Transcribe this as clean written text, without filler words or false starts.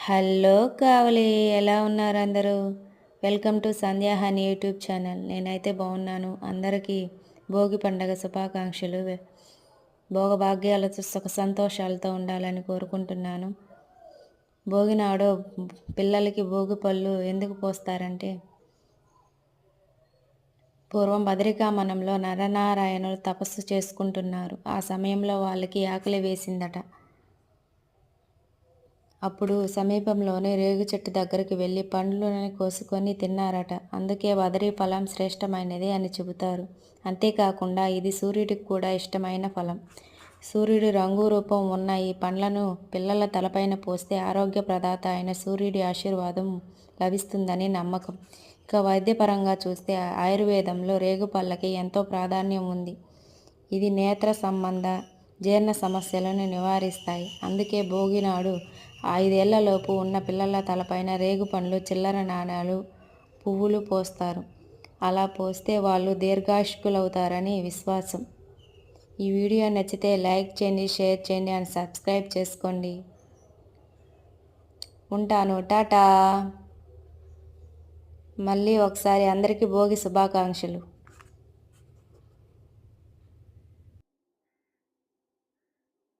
Hello కావలి, ఎలా ఉన్నారు అందరూ? Welcome to Sandhya honey YouTube channel. నేనైతే బాగున్నాను. అందరికీ భోగి పండగ శుభాకాంక్షలు. భోగభాగ్యాలతో సుఖ సంతోషాలతో ఉండాలని కోరుకుంటున్నాను. భోగి నాడు పిల్లలకి భోగి పళ్ళు ఎందుకు పోస్తారంటే, పూర్వం బదరికామనంలో నరనారాయణులు తపస్సు చేసుకుంటున్నారు. ఆ సమయంలో వాళ్ళకి ఆకలి వేసిందట. అప్పుడు సమీపంలోని రేగు చెట్టు దగ్గరికి వెళ్ళి పండ్లను కోసుకొని తిన్నారట. అందుకే బదరీ ఫలం శ్రేష్టమైనది అని చెబుతారు. అంతేకాకుండా ఇది సూర్యుడికి కూడా ఇష్టమైన ఫలం. సూర్యుడి రంగు రూపం ఉన్న ఈ పండ్లను పిల్లల తలపైన పోస్తే ఆరోగ్య ప్రదాత అయిన సూర్యుడి ఆశీర్వాదం లభిస్తుందని నమ్మకం. ఇక వైద్యపరంగా చూస్తే ఆయుర్వేదంలో రేగు పళ్ళకి ఎంతో ప్రాధాన్యం ఉంది. ఇది నేత్ర సంబంధ జీర్ణ సమస్యలను నివారిస్తాయి. అందుకే భోగి నాడు 5 ఏళ్లలోపు ఉన్న పిల్లల తలపైన రేగు పండ్లు, చిల్లర నాణాలు, పువ్వులు పోస్తారు. అలా పోస్తే వాళ్ళు దీర్ఘాయుష్కులవుతారని విశ్వాసం. ఈ వీడియో నచ్చితే లైక్ చేయండి, షేర్ చేయండి అండ్ సబ్స్క్రైబ్ చేసుకోండి. ఉంటాను, టాటా. మళ్ళీ ఒకసారి అందరికీ భోగి శుభాకాంక్షలు.